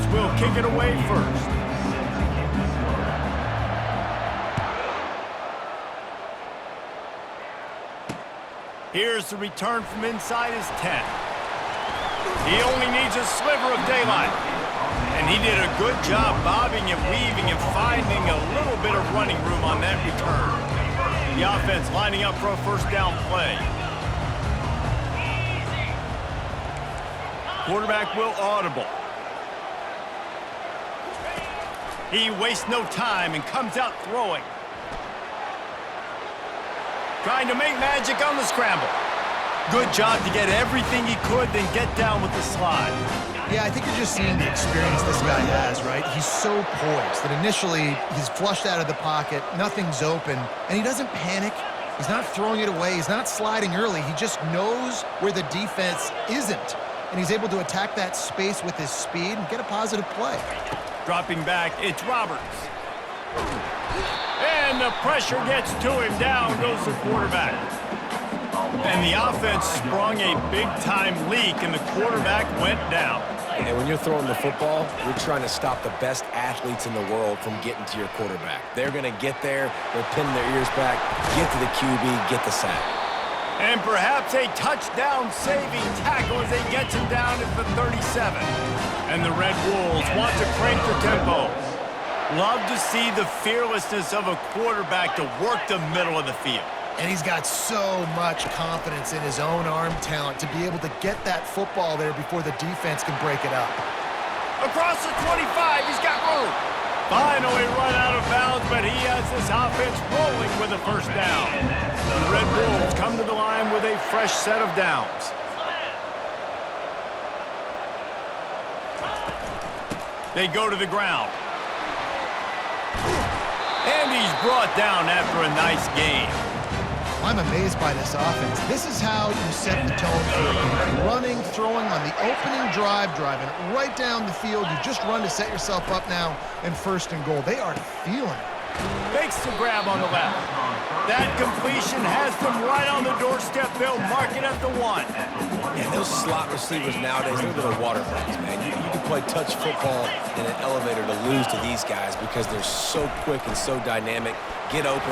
Eagles will kick it away first. Here's the return from inside his 10. He only needs a sliver of daylight. And he did a good job bobbing and weaving and finding a little bit of running room on that return. The offense lining up for a first down play. Quarterback will audible. He wastes no time and comes out throwing. Trying to make magic on the scramble. Good job to get everything he could, then get down with the slide. Yeah, I think you're just seeing the experience this guy has, right? He's so poised that initially he's flushed out of the pocket, nothing's open, and he doesn't panic. He's not throwing it away. He's not sliding early. He just knows where the defense isn't, and he's able to attack that space with his speed and get a positive play. Dropping back, it's Roberts. And the pressure gets to him. Down goes the quarterback. And the offense sprung a big-time leak, and the quarterback went down. And when you're throwing the football, you're trying to stop the best athletes in the world from getting to your quarterback. They're going to get there, they're pinning their ears back, get to the QB, get the sack. And perhaps a touchdown-saving tackle as they get him down at the 37. And the Red Wolves want to crank the tempo. Love to see the fearlessness of a quarterback to work the middle of the field. And he's got so much confidence in his own arm talent to be able to get that football there before the defense can break it up. Across the 25, he's got room. Finally run out of bounds, but he has this offense rolling with a first down. The Red Wolves come to the line with a fresh set of downs. They go to the ground. And he's brought down after a nice gain. I'm amazed by this offense. This is how you set the tone for a game. Running, throwing on the opening drive, driving right down the field. You just run to set yourself up now in first and goal. They are feeling it. Makes the grab on the left. That completion has them right on the doorstep. They'll mark it at the 1. And those slot receivers nowadays, they're little water bugs, man. You can play touch football in an elevator to lose to these guys because they're so quick and so dynamic. Get open.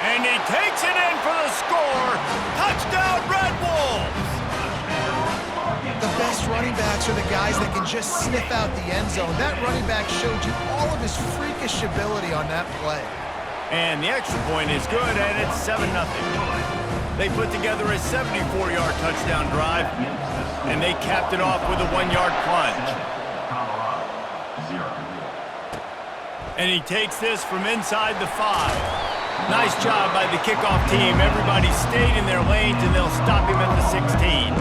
And he takes it in for the score. Touchdown, Red Wolves! The best running backs are the guys that can just sniff out the end zone. That running back showed you all of his freakish ability on that play. And the extra point is good, and it's 7-0. They put together a 74-yard touchdown drive, and they capped it off with a 1-yard plunge. And he takes this from inside the 5. Nice job by the kickoff team. Everybody stayed in their lanes, and they'll stop him at the 16.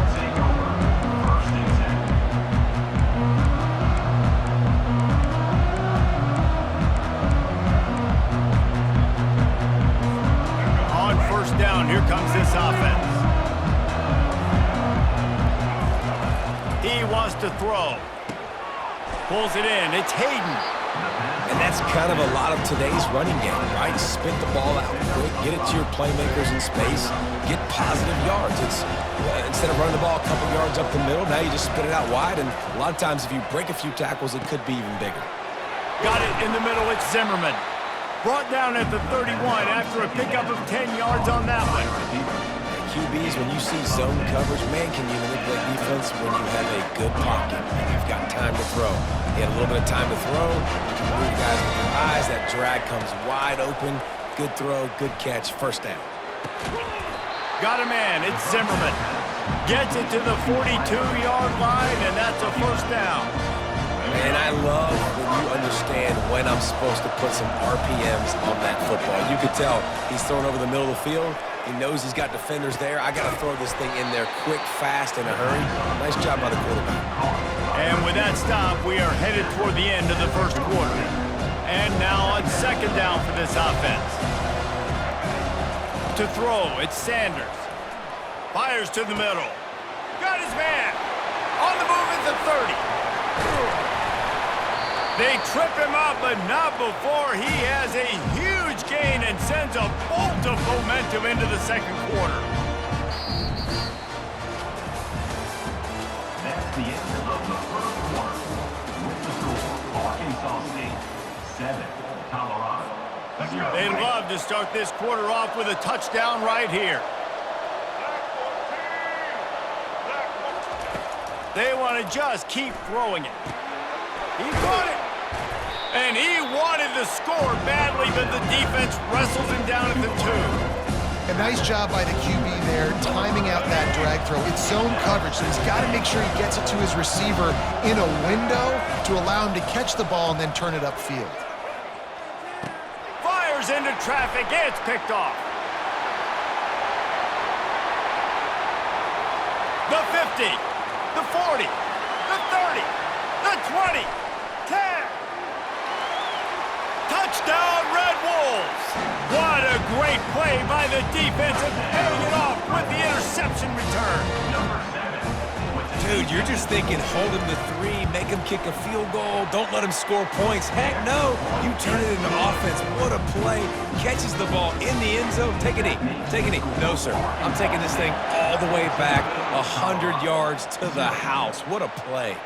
On first down, here comes this offense. He wants to throw. Pulls it in. It's Hayden. And that's kind of a lot of today's running game, right? Spit the ball out quick, get it to your playmakers in space, get positive yards. It's instead of running the ball a couple yards up the middle, now you just spit it out wide, and a lot of times if you break a few tackles, it could be even bigger. Got it in the middle, it's Zimmerman. Brought down at the 31 after a pickup of 10 yards on that one. QBs, when you see zone coverage, man, can you manipulate defense when you have a good pocket and you've got time to throw. You had a little bit of time to throw. You can move guys with your eyes. That drag comes wide open. Good throw, good catch, first down. Got a man, it's Zimmerman. Gets it to the 42-yard line, and that's a first down. Man, I love when you understand when I'm supposed to put some RPMs on that football. You could tell he's throwing over the middle of the field. He knows he's got defenders there. I got to throw this thing in there quick, fast, in a hurry. Nice job by the quarterback. And with that stop, we are headed toward the end of the first quarter. And now on second down for this offense. To throw, it's Sanders. Fires to the middle. Got his man. On the move at the 30. They trip him up, but not before he has a huge gain and sends a bolt of momentum into the second quarter. That's the end of the first quarter. With the score They'd love to start this quarter off with a touchdown right here. They want to just keep throwing it. He got it. And he wanted to score badly, but the defense wrestles him down at the 2. A nice job by the QB there, timing out that drag throw. It's zone coverage, so he's got to make sure he gets it to his receiver in a window to allow him to catch the ball and then turn it upfield. Fires into traffic. It's picked off. The 50, the 40, the 30, the 20, 10. Touchdown, Red Wolves! What a great play by the defense and paying it off with the interception return. Dude, you're just thinking, hold him to 3, make him kick a field goal, don't let him score points. Heck no, you turn it into offense. What a play. Catches the ball in the end zone. Take a knee. Take a knee. No, sir. I'm taking this thing all the way back 100 yards to the house. What a play.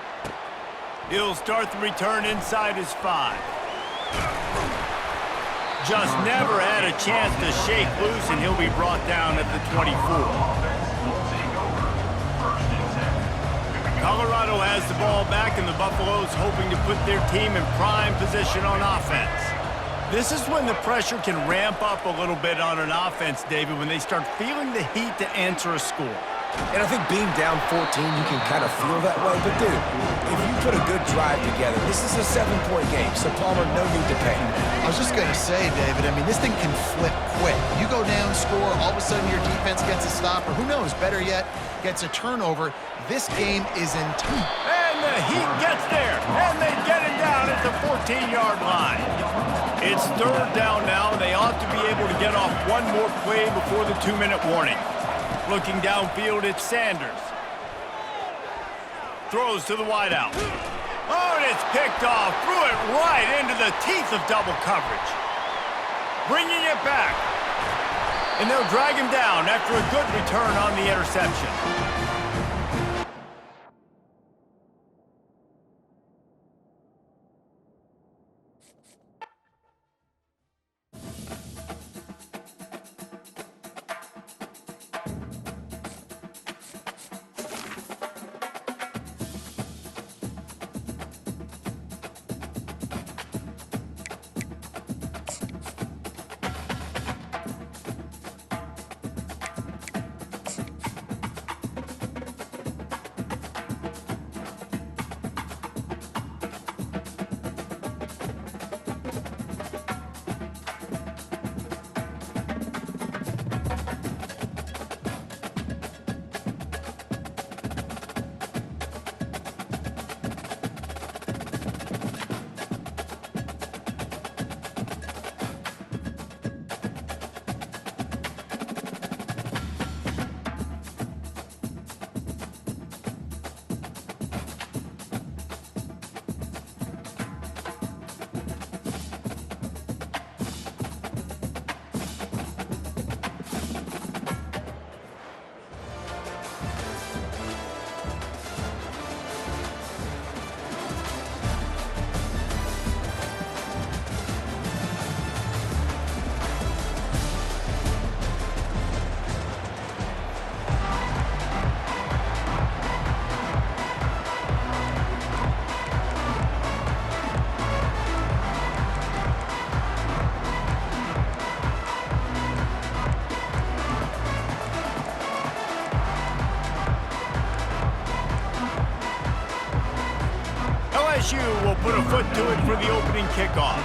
He'll start the return inside his 5. Just never had a chance to shake loose, and he'll be brought down at the 24. Colorado has the ball back, and the Buffaloes hoping to put their team in prime position on offense. This is when the pressure can ramp up a little bit on an offense, David, when they start feeling the heat to answer a score. And I think being down 14, you can kind of feel that way. But, dude, if you put a good drive together, this is a 7-point game, so Palmer, no need to panic. I was just going to say, David, I mean, this thing can flip quick. You go down, score, all of a sudden your defense gets a stop, or who knows, better yet, gets a turnover. This game is in time. And the heat gets there, and they get it down at the 14-yard line. It's 3rd down now, and they ought to be able to get off one more play before the 2-minute warning. Looking downfield, it's Sanders. Throws to the wideout. Oh, and it's picked off. Threw it right into the teeth of double coverage. Bringing it back. And they'll drag him down after a good return on the interception. LSU will put a foot to it for the opening kickoff.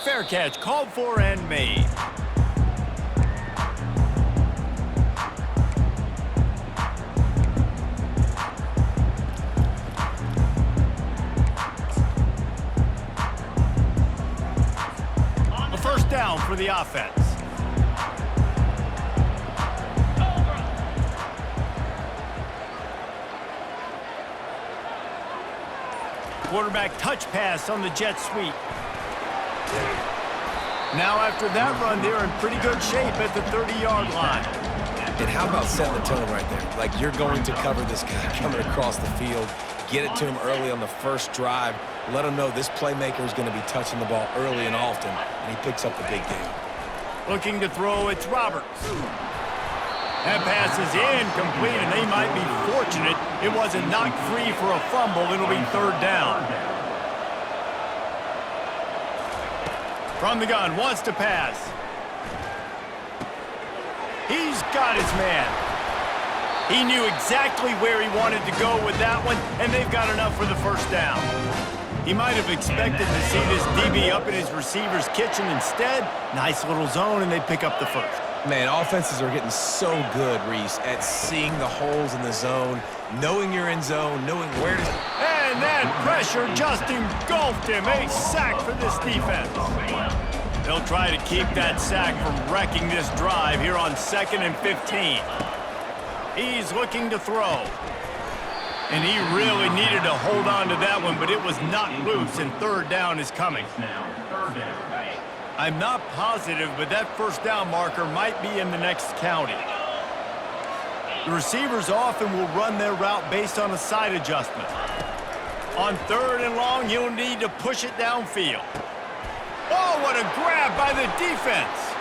Fair catch called for and made. A first down for the offense. Quarterback touch pass on the jet sweep. Now after that run, they're in pretty good shape at the 30-yard line. And how about setting the tone right there? Like, you're going to cover this guy coming across the field. get it to him early on the first drive. Let him know this playmaker is going to be touching the ball early and often, and he picks up the big game. Looking to throw, it's Roberts. That pass is incomplete, and they might be fortunate it wasn't knocked free for a fumble. It'll be third down. From the gun, wants to pass. He's got his man. He knew exactly where he wanted to go with that one, and they've got enough for the first down. He might have expected to see this DB up in his receiver's kitchen. Instead, nice little zone, and they pick up the first. Man, offenses are getting so good, Reese, at seeing the holes in the zone, knowing you're in zone, knowing where to... And that pressure just engulfed him. A sack for this defense. They'll try to keep that sack from wrecking this drive here on 2nd and 15. He's looking to throw. And he really needed to hold on to that one, but it was not loose, and third down is coming. I'm not positive, but that first down marker might be in the next county. The receivers often will run their route based on a side adjustment. On 3rd and long, you'll need to push it downfield. Oh, what a grab by the defense.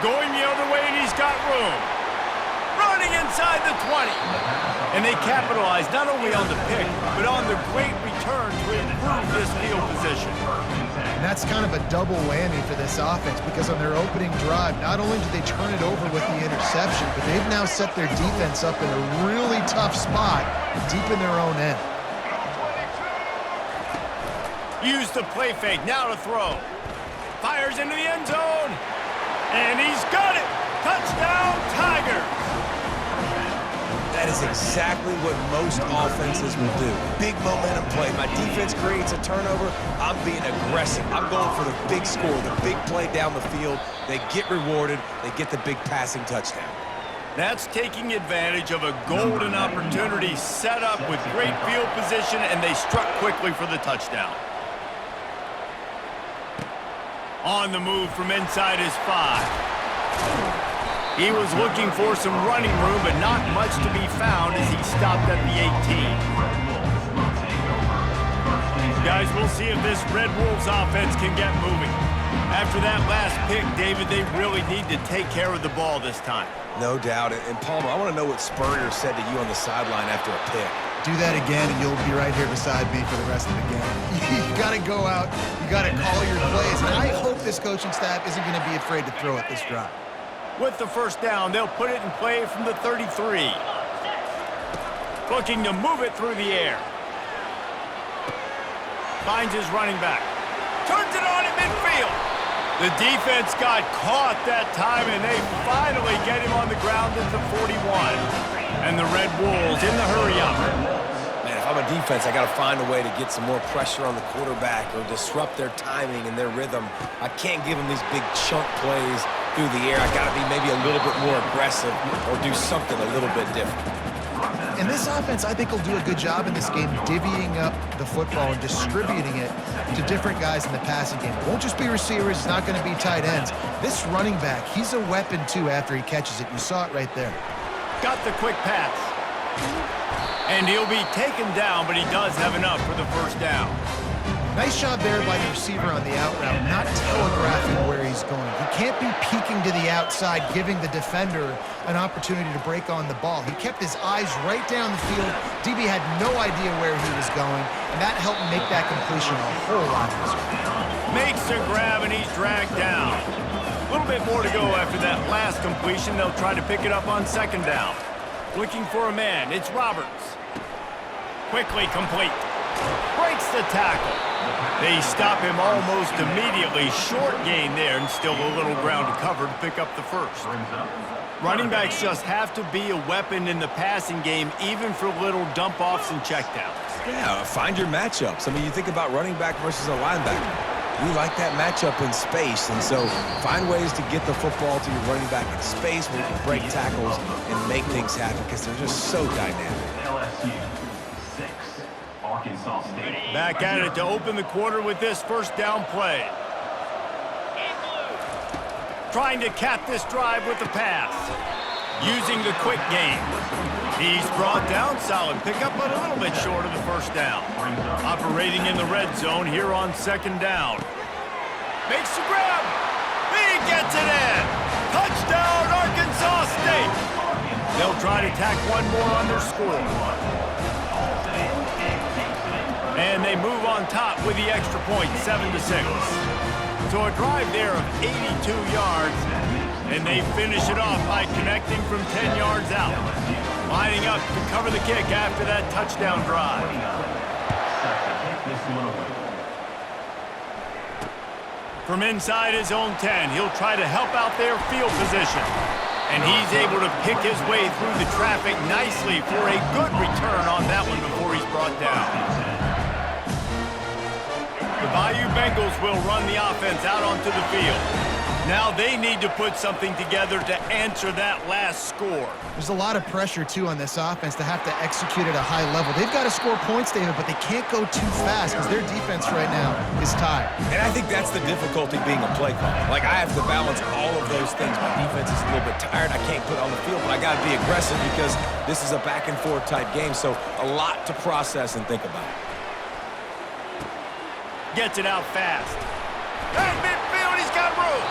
Going the other way, and he's got room. Running inside the 20. And they capitalize not only on the pick, but on the great return to improve this field position. And that's kind of a double whammy for this offense, because on their opening drive, not only did they turn it over with the interception, but they've now set their defense up in a really tough spot deep in their own end. Use the play fake, now to throw. Fires into the end zone. And he's got it. Touchdown, Tigers. That is exactly what most offenses will do. Big momentum play. My defense creates a turnover. I'm being aggressive. I'm going for the big score, the big play down the field. They get rewarded. They get the big passing touchdown. That's taking advantage of a golden opportunity set up with great field position, and they struck quickly for the touchdown. On the move from inside his 5. He was looking for some running room, but not much to be found as he stopped at the 18. Guys, we'll see if this Red Wolves offense can get moving. After that last pick, David, they really need to take care of the ball this time. No doubt. And Palmer, I want to know what Spurrier said to you on the sideline after a pick. Do that again, and you'll be right here beside me for the rest of the game. You got to go out. You got to call your plays. And I hope this coaching staff isn't going to be afraid to throw at this drive. With the first down, they'll put it in play from the 33. Looking to move it through the air. Finds his running back. Turns it on in midfield. The defense got caught that time, and they finally get him on the ground at the 41. And the Red Wolves in the hurry-up. Man, if I'm a defense, I got to find a way to get some more pressure on the quarterback or disrupt their timing and their rhythm. I can't give them these big chunk plays through the air. I got to be maybe a little bit more aggressive or do something a little bit different. And this offense, I think, will do a good job in this game divvying up the football and distributing it to different guys in the passing game. It won't just be receivers. It's not going to be tight ends. This running back, he's a weapon, too, after he catches it. You saw it right there. Got the quick pass. And he'll be taken down, but he does have enough for the first down. Nice job there by the receiver on the out route, not telegraphing where he's going. He can't be peeking to the outside, giving the defender an opportunity to break on the ball. He kept his eyes right down the field. DB had no idea where he was going, and that helped make that completion a whole lot easier. Makes a grab, and he's dragged down. A little bit more to go after that last completion. They'll try to pick it up on 2nd down. Looking for a man. It's Roberts. Quickly complete. Breaks the tackle. They stop him almost immediately. Short gain there, and still a little ground to cover to pick up the first. Running backs just have to be a weapon in the passing game, even for little dump-offs and checkdowns. Yeah, find your matchups. I mean, you think about running back versus a linebacker. We like that matchup in space, and so find ways to get the football to your running back in space where you can break tackles and make things happen because they're just so dynamic. Back at it to open the quarter with this first down play. Trying to cap this drive with the pass. Using the quick game. He's brought down, solid pickup, but a little bit short of the first down. Operating in the red zone here on second down. Makes the grab. He gets it in. Touchdown, Arkansas State. They'll try to tack one more on their score. And they move on top with the extra point, 7-6. So a drive there of 82 yards, and they finish it off by connecting from 10 yards out. Lining up to cover the kick after that touchdown drive. From inside his own 10, he'll try to help out their field position. And he's able to pick his way through the traffic nicely for a good return on that one before he's brought down. The Bayou Bengals will run the offense out onto the field. Now they need to put something together to answer that last score. There's a lot of pressure, too, on this offense to have to execute at a high level. They've got to score points, David, but they can't go too fast because their defense right now is tired. And I think that's the difficulty being a play caller. Like, I have to balance all of those things. My defense is a little bit tired. I can't put it on the field, but I got to be aggressive because this is a back-and-forth type game, so a lot to process and think about. Gets it out fast. At midfield, he's got room.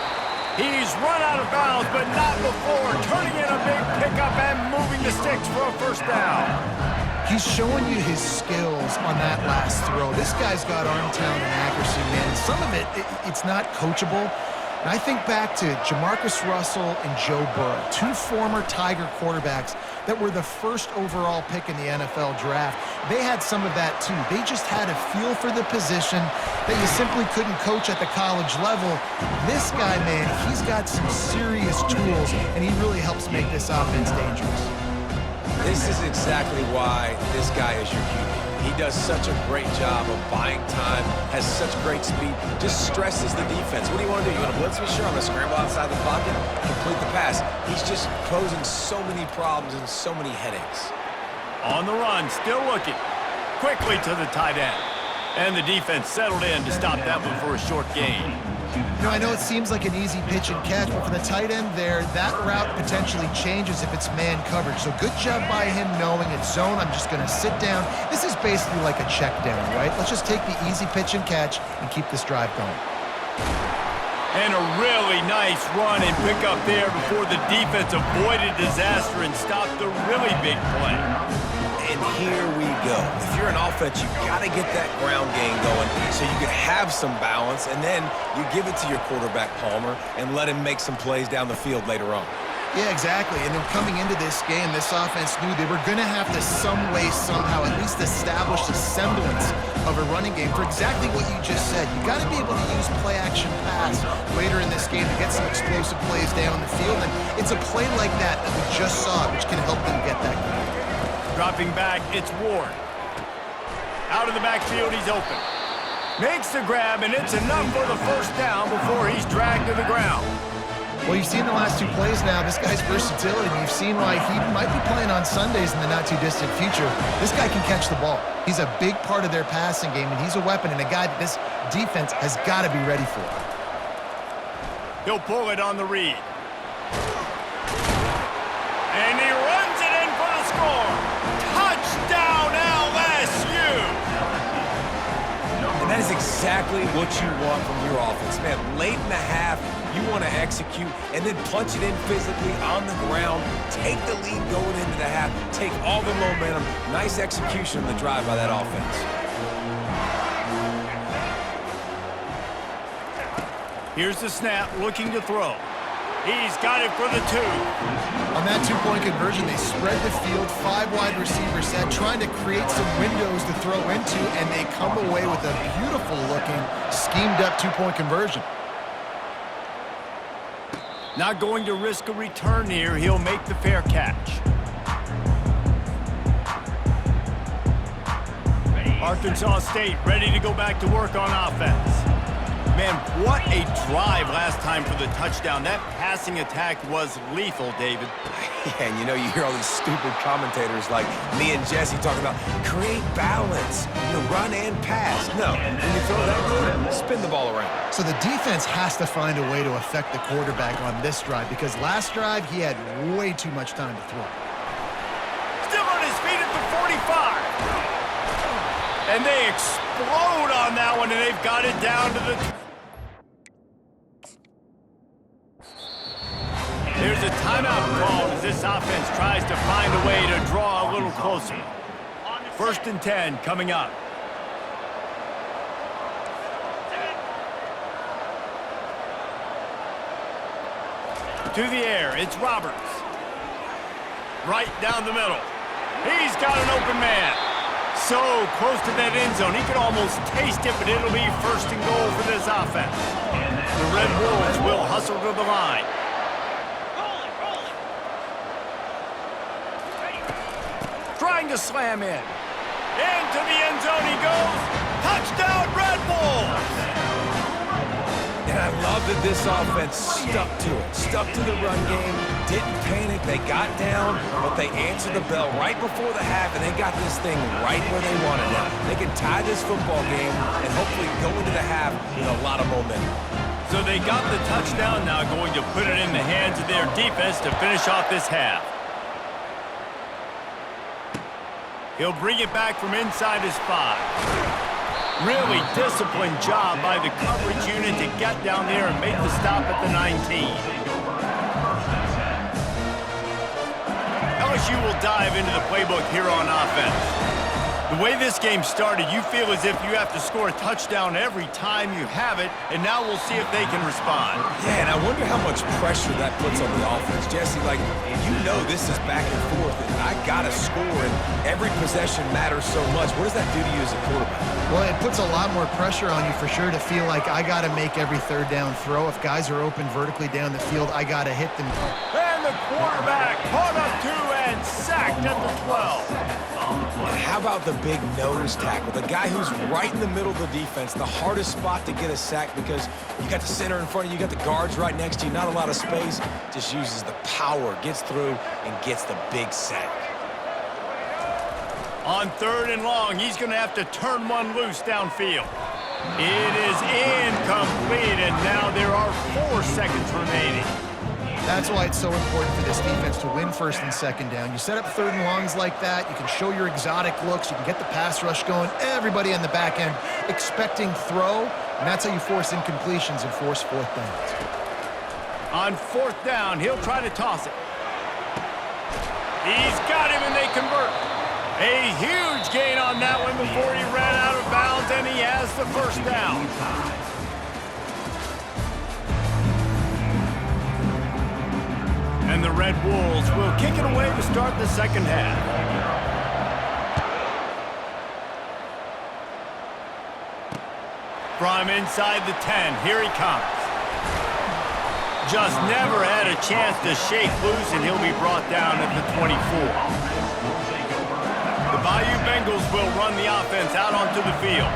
He's run out of bounds, but not before turning in a big pickup and moving the sticks for a first down. He's showing you his skills on that last throw. This guy's got arm talent and accuracy, man. And some of it's not coachable. And I think back to Jamarcus Russell and Joe Burrow, two former Tiger quarterbacks that were the first overall pick in the NFL draft. They had some of that too. They just had a feel for the position that you simply couldn't coach at the college level. This guy, man, he's got some serious tools, and he really helps make this offense dangerous. This is exactly why this guy is your QB. He does such a great job of buying time, has such great speed, just stresses the defense. What do you want to do? You want to blitz me? Sure, I'm going to scramble outside the pocket, complete the pass. He's just posing so many problems and so many headaches. On the run, still looking. Quickly to the tight end. And the defense settled in to stop that one for a short gain. You know, I know it seems like an easy pitch and catch, but for the tight end there, that route potentially changes if it's man coverage. So good job by him knowing it's zone. I'm just going to sit down. This is basically like a check down, right? Let's just take the easy pitch and catch and keep this drive going. And a really nice run and pick up there before the defense avoided disaster and stopped the really big play. And here we go. If you're an offense, you got to get that ground game going so you can have some balance, and then you give it to your quarterback, Palmer, and let him make some plays down the field later on. Yeah, exactly. And then coming into this game, this offense knew they were going to have to some way, somehow, at least establish a semblance of a running game for exactly what you just said. You got to be able to use play-action pass later in this game to get some explosive plays down the field. And it's a play like that that we just saw, which can help them get that going. Dropping back, it's Ward. Out of the backfield, he's open. Makes the grab, and it's enough for the first down before he's dragged to the ground. Well, you've seen the last two plays now. This guy's versatility, and you've seen why he might be playing on Sundays in the not-too-distant future. This guy can catch the ball. He's a big part of their passing game, and he's a weapon and a guy that this defense has got to be ready for. He'll pull it on the read. And he runs it in for the score. Touchdown, LSU! And that is exactly what you want from your offense. Man, late in the half, you want to execute and then punch it in physically on the ground, take the lead going into the half, take all the momentum. Nice execution on the drive by that offense. Here's the snap, looking to throw. He's got it for the 2. On that two-point conversion, they spread the field, 5 wide receiver set, trying to create some windows to throw into, and they come away with a beautiful-looking, schemed-up two-point conversion. Not going to risk a return here. He'll make the fair catch. Arkansas State ready to go back to work on offense. Man, what a drive last time for the touchdown. That passing attack was lethal, David. Yeah, and you know, you hear all these stupid commentators like me and Jesse talking about create balance, run and pass. No, when you throw that good, spin the ball around. So the defense has to find a way to affect the quarterback on this drive because last drive he had way too much time to throw. Still 25. And they explode on that one, and they've got it down to the... There's a timeout called as this offense tries to find a way to draw a little closer. 1st and 10 coming up. To the air, it's Roberts. Right down the middle. He's got an open man. So close to that end zone, he could almost taste it, but it'll be 1st and goal for this offense. The Red Wolves will hustle to the line. Trying to slam in. Into the end zone he goes. Touchdown, Red Wolves! And I love that this offense stuck to it, stuck to the run game, didn't panic, they got down, but they answered the bell right before the half, and they got this thing right where they wanted it. They can tie this football game and hopefully go into the half with a lot of momentum. So they got the touchdown, now going to put it in the hands of their defense to finish off this half. He'll bring it back from inside his 5. Really disciplined job by the coverage unit to get down there and make the stop at the 19. LSU will dive into the playbook here on offense. The way this game started, you feel as if you have to score a touchdown every time you have it, and now we'll see if they can respond. Yeah, and I wonder how much pressure that puts on the offense. Jesse, like, you know this is back and forth, and I got to score, and every possession matters so much. What does that do to you as a quarterback? Well, it puts a lot more pressure on you for sure to feel like I got to make every 3rd down throw. If guys are open vertically down the field, I got to hit them. And the quarterback caught up to and sacked at the 12. And how about the big nose tackle? The guy who's right in the middle of the defense, the hardest spot to get a sack because you got the center in front of you, you got the guards right next to you, not a lot of space. Just uses the power, gets through, and gets the big sack. On 3rd and long, he's going to have to turn one loose downfield. It is incomplete, and now there are 4 seconds remaining. That's why it's so important for this defense to win 1st and 2nd down. You set up 3rd and longs like that, you can show your exotic looks, you can get the pass rush going, everybody on the back end expecting throw, and that's how you force incompletions and force 4th downs. On 4th down, he'll try to toss it. He's got him, and they convert. A huge gain on that one before he ran out of bounds, and he has the 1st down. And the Red Wolves will kick it away to start the 2nd half. From inside the 10, here he comes. Just never had a chance to shake loose, and he'll be brought down at the 24. The Bayou Bengals will run the offense out onto the field.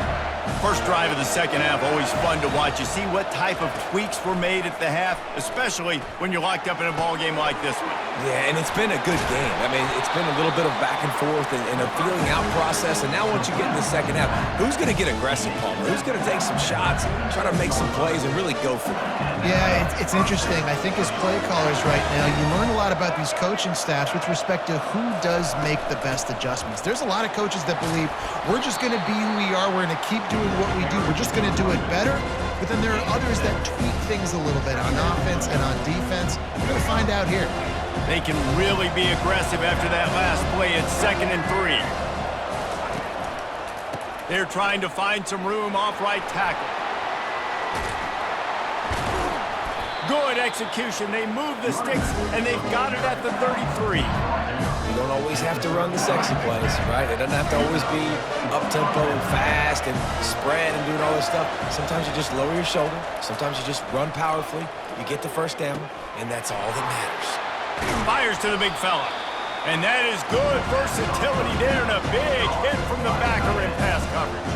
First drive of the 2nd half, always fun to watch. You see what type of tweaks were made at the half, especially when you're locked up in a ball game like this one. Yeah, and it's been a good game. I mean, it's been a little bit of back and forth and a feeling out process. And now once you get in the 2nd half, who's going to get aggressive, Palmer? Who's going to take some shots, try to make some plays, and really go for it? Yeah, it's interesting. I think as play callers right now, you learn a lot about these coaching staffs with respect to who does make the best adjustments. There's a lot of coaches that believe we're just going to be who we are. We're going to keep doing what we do. We're just going to do it better. But then there are others that tweak things a little bit on offense and on defense. We're going to find out here. They can really be aggressive after that last play at 2nd and 3. They're trying to find some room off right tackle. Good execution. They move the sticks, and they've got it at the 33. You don't always have to run the sexy plays, right? It doesn't have to always be up-tempo and fast and spread and doing all this stuff. Sometimes you just lower your shoulder. Sometimes you just run powerfully. You get the 1st down, and that's all that matters. Fires to the big fella. And that is good versatility there, and a big hit from the backer in pass coverage.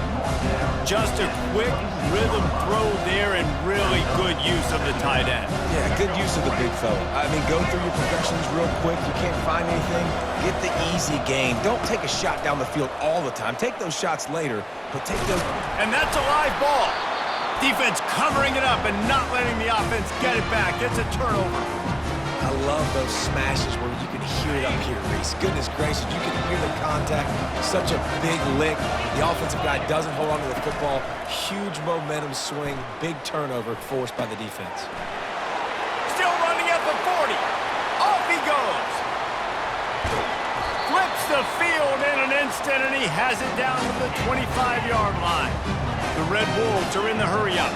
Just a quick rhythm throw there, and really good use of the tight end. Yeah, good use of the big fella. I mean, go through your progressions real quick. You can't find anything. Get the easy gain. Don't take a shot down the field all the time. Take those shots later, but take those. And that's a live ball. Defense covering it up and not letting the offense get it back. It's a turnover. I love those smashes where you can hear it up here, Reese. Goodness gracious, you can hear the contact. Such a big lick. The offensive guy doesn't hold on to the football. Huge momentum swing. Big turnover forced by the defense. Still running at the 40. Off he goes. Flips the field in an instant, and he has it down to the 25-yard line. The Red Wolves are in the hurry-up.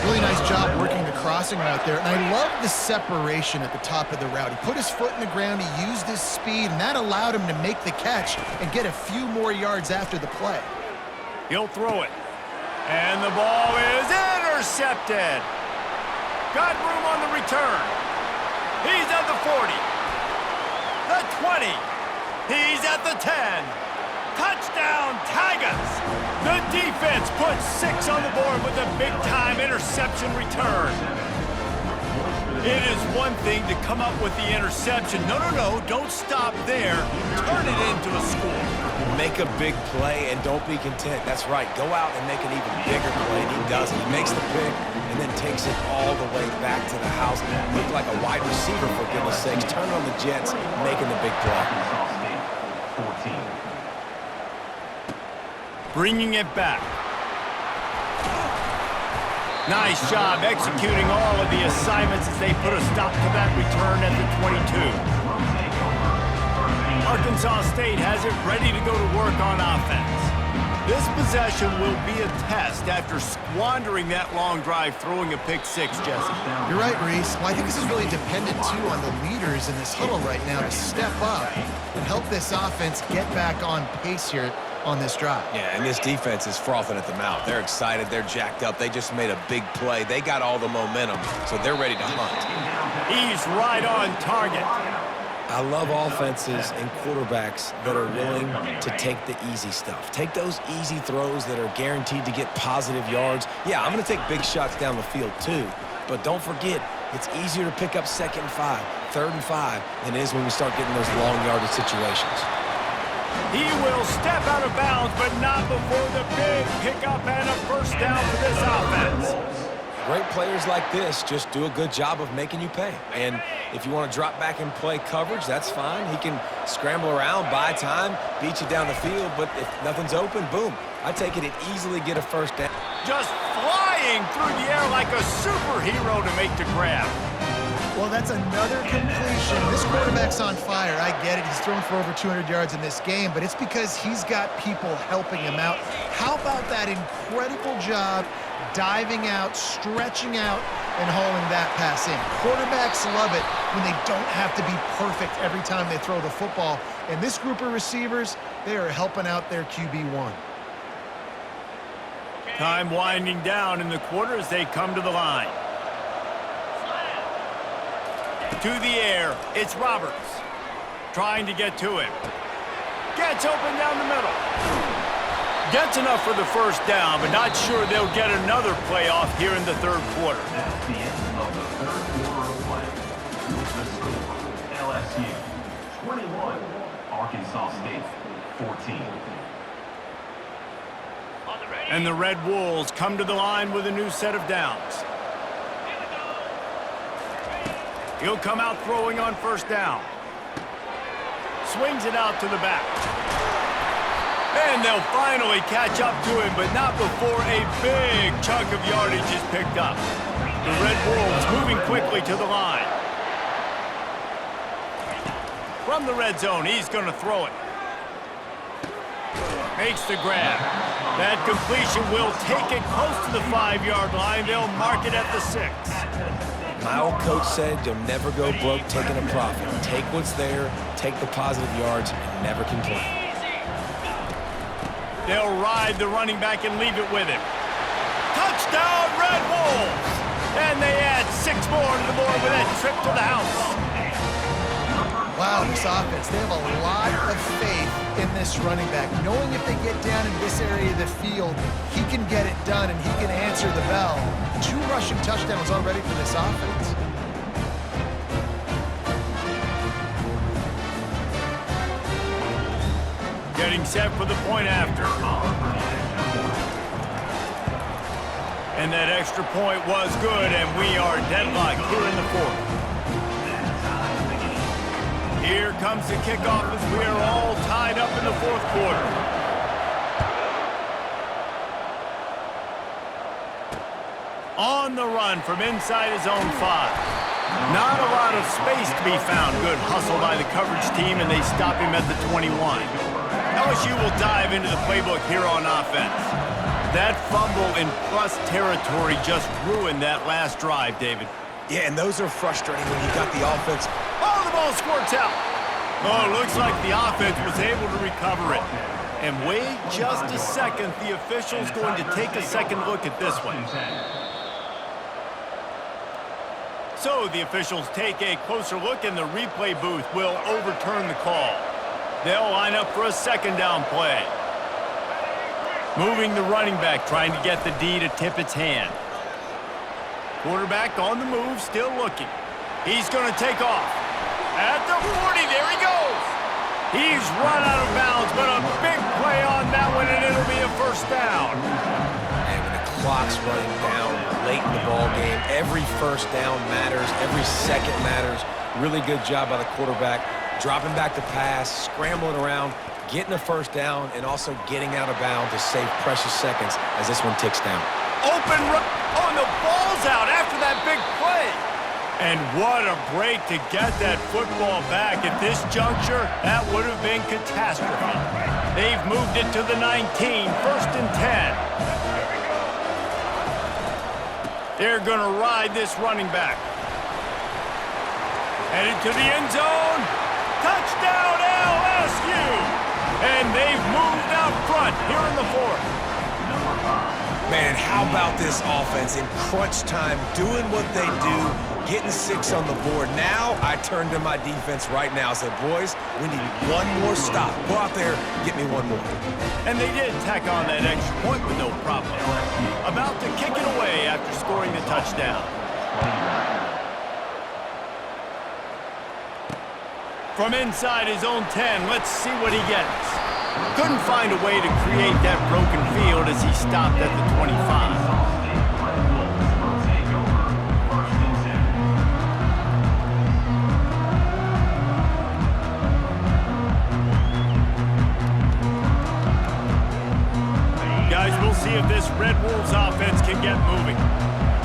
Really nice job working the crossing route there. And I love the separation at the top of the route. He put his foot in the ground, he used his speed, and that allowed him to make the catch and get a few more yards after the play. He'll throw it. And the ball is intercepted. Got room on the return. He's at the 40. The 20. He's at the 10. Touchdown, Tigers! The defense puts 6 on the board with a big-time interception return. It is one thing to come up with the interception. No, don't stop there. Turn it into a score. Make a big play and don't be content. That's right. Go out and make an even bigger play, and he does it. He makes the pick and then takes it all the way back to the house. Looked like a wide receiver, for goodness sakes. Turn on the Jets, making the big play. Bringing it back. Nice job executing all of the assignments as they put a stop to that return at the 22. Arkansas State has it ready to go to work on offense. This possession will be a test after squandering that long drive throwing a pick six, Jesse. You're right, Reese. Well, I think this is really dependent, too, on the leaders in this huddle right now to step up and help this offense get back on pace here on this drive. Yeah, and this defense is frothing at the mouth. They're excited. They're jacked up. They just made a big play. They got all the momentum, so they're ready to hunt. He's right on target. I love offenses and quarterbacks that are willing to take the easy stuff. Take those easy throws that are guaranteed to get positive yards. Yeah, I'm going to take big shots down the field too, but don't forget, it's easier to pick up 2nd and 5, 3rd and 5 than it is when we start getting those long yardage situations. He will step out of bounds, but not before the big pickup and a first down for this offense. Great players like this just do a good job of making you pay. And if you want to drop back and play coverage, that's fine. He can scramble around, buy time, beat you down the field, but if nothing's open, boom. I take it and easily get a first down. Just flying through the air like a superhero to make the grab. Well, that's another completion. This quarterback's on fire. I get it. He's thrown for over 200 yards in this game, but it's because he's got people helping him out. How about that incredible job diving out, stretching out, and hauling that pass in? Quarterbacks love it when they don't have to be perfect every time they throw the football. And this group of receivers, they are helping out their QB1. Time winding down in the quarter as they come to the line. To the air, it's Roberts. Trying to get to him. Gets open down the middle. Gets enough for the first down, but not sure they'll get another playoff here in the third quarter. That's the end of the third quarter of play. The score, LSU 21, Arkansas State 14. And the Red Wolves come to the line with a new set of downs. He'll come out throwing on first down. Swings it out to the back. And they'll finally catch up to him, but not before a big chunk of yardage is picked up. The Red Wolves moving quickly to the line. From the red zone, he's going to throw it. Makes the grab. That completion will take it close to the 5-yard line. They'll mark it at the 6. My old coach said you'll never go broke taking a profit. Take what's there, take the positive yards, and never complain. They'll ride the running back and leave it with him. Touchdown, Red Wolves! And they add 6 more to the board with that trip to the house. Wow, this offense, they have a lot of faith in this running back, knowing if they get down in this area of the field, he can get it done and he can answer the bell. 2 rushing touchdowns already for this offense. Getting set for the point after. And that extra point was good, and we are deadlocked here in the fourth. Here comes the kickoff as we are all tied up in the fourth quarter. On the run from inside his own 5. Not a lot of space to be found. Good hustle by the coverage team, and they stop him at the 21. LSU will dive into the playbook here on offense. That fumble in plus territory just ruined that last drive, David. Yeah, and those are frustrating when you got the offense. Oh, the ball squirts out. Oh, it looks like the offense was able to recover it. And wait just a second. The official's going to take a second look at this one. So the officials take a closer look, and the replay booth will overturn the call. They'll line up for a second down play. Moving the running back, trying to get the D to tip its hand. Quarterback on the move, still looking. He's going to take off. At the 40, there he goes. He's run out of bounds, but a big play on that one, and it'll be a first down. And when the clock's running down late in the ball game, every first down matters, every second matters. Really good job by the quarterback, dropping back to pass, scrambling around, getting a first down, and also getting out of bounds to save precious seconds as this one ticks down. Open run. Oh, and the ball's out after that big play. And what a break to get that football back. At this juncture, that would have been catastrophe. They've moved it to the 19, first and 10. They're going to ride this running back. Headed to the end zone. Touchdown, LSU! And they've moved out front here in the fourth. Man, how about this offense in crunch time, doing what they do, getting 6 on the board. Now I turn to my defense right now and say, boys, we need one more stop. Go out there, get me one more. And they did tack on that extra point with no problem. About to kick it away after scoring the touchdown. From inside his own 10, let's see what he gets. Couldn't find a way to create that broken field as he stopped at the 25. Guys, we'll see if this Red Wolves offense can get moving.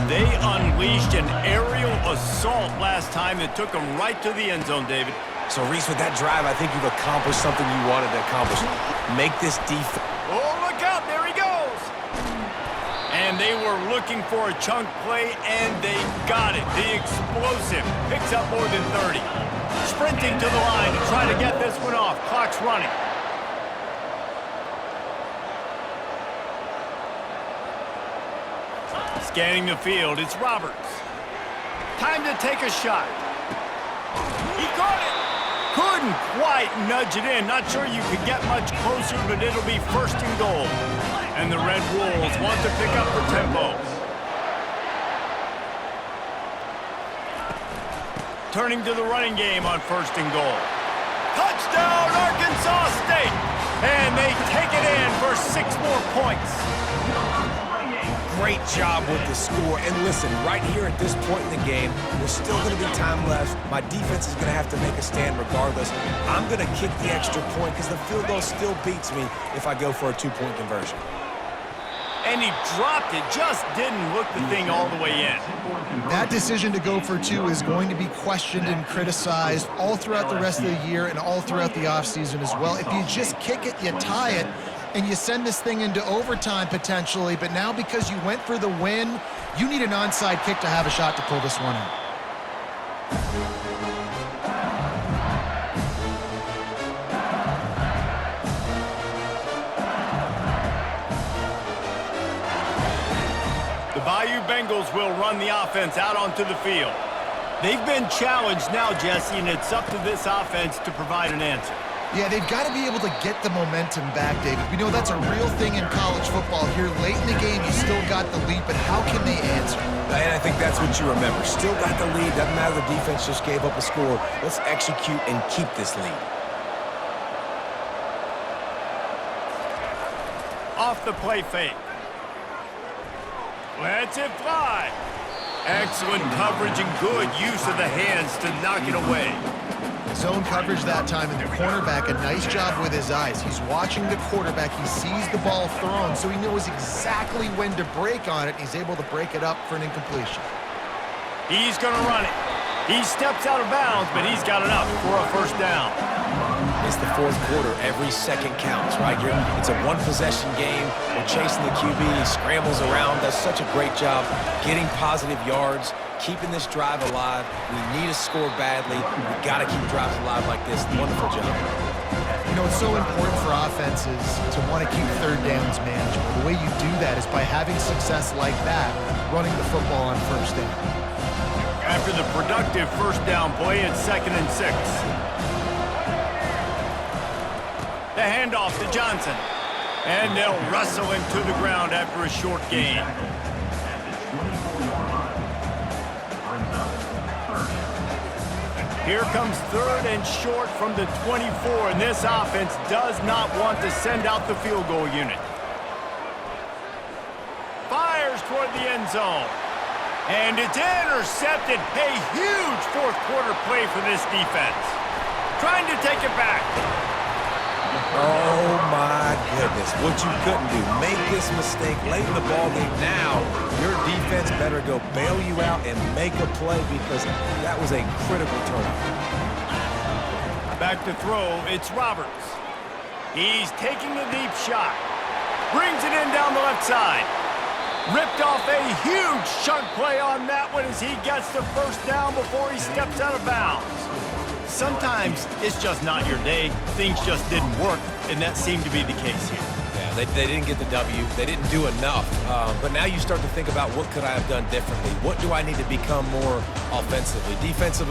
They unleashed an aerial assault last time that took them right to the end zone, David. So, Reese, with that drive, I think you've accomplished something you wanted to accomplish. Make this defense. Oh, look out. There he goes. And they were looking for a chunk play, and they got it. The explosive picks up more than 30. Sprinting to the line to try to get this one off. Clock's running. Scanning the field, it's Roberts. Time to take a shot. He caught it. Couldn't quite nudge it in. Not sure you could get much closer, but it'll be first and goal. And the Red Wolves want to pick up the tempo. Turning to the running game on first and goal. Touchdown, Arkansas State! And they take it in for 6 more points. Great job with the score. And listen, right here at this point in the game, there's still going to be time left. My defense is going to have to make a stand regardless. I'm going to kick the extra point because the field goal still beats me if I go for a 2-point conversion. And he dropped it, just didn't look the thing all the way in. That decision to go for 2 is going to be questioned and criticized all throughout the rest of the year and all throughout the offseason as well. If you just kick it, you tie it, and you send this thing into overtime potentially, but now because you went for the win, you need an onside kick to have a shot to pull this one out. The Bayou Bengals will run the offense out onto the field. They've been challenged now, Jesse, and it's up to this offense to provide an answer. Yeah, they've got to be able to get the momentum back, David. We know that's a real thing in college football. Here late in the game, you still got the lead, but how can they answer? And I think that's what you remember. Still got the lead. Doesn't matter the defense just gave up a score. Let's execute and keep this lead. Off the play fake. Lets it fly. Excellent coverage and good use of the hands to knock it away. Zone coverage that time, and the cornerback, a nice job with his eyes. He's watching the quarterback. He sees the ball thrown, so he knows exactly when to break on it. He's able to break it up for an incompletion. He's going to run it. He steps out of bounds, but he's got enough for a first down. It's the fourth quarter. Every second counts, right? It's a one-possession game. We're chasing the QB. He scrambles around, does such a great job getting positive yards, keeping this drive alive. We need to score badly. We've got to keep drives alive like this. Wonderful job. You know, it's so important for offenses to want to keep third downs manageable. The way you do that is by having success like that, running the football on first down. After the productive first down play, it's 2nd and 6. The handoff to Johnson. And they'll wrestle him to the ground after a short gain. Here comes 3rd and short from the 24, and this offense does not want to send out the field goal unit. Fires toward the end zone. And it's intercepted. A huge fourth quarter play for this defense. Trying to take it back. Oh, my goodness. What you couldn't do. Make this mistake late in the ballgame. Now, your defense better go bail you out and make a play because that was a critical turnover. Back to throw, it's Roberts. He's taking a deep shot. Brings it in down the left side. Ripped off a huge chunk play on that one as he gets the first down before he steps out of bounds. Sometimes it's just not your day. Things just didn't work, and that seemed to be the case here. Yeah, they didn't get the W. They didn't do enough. But now you start to think about what could I have done differently? What do I need to become more offensively? Defensively,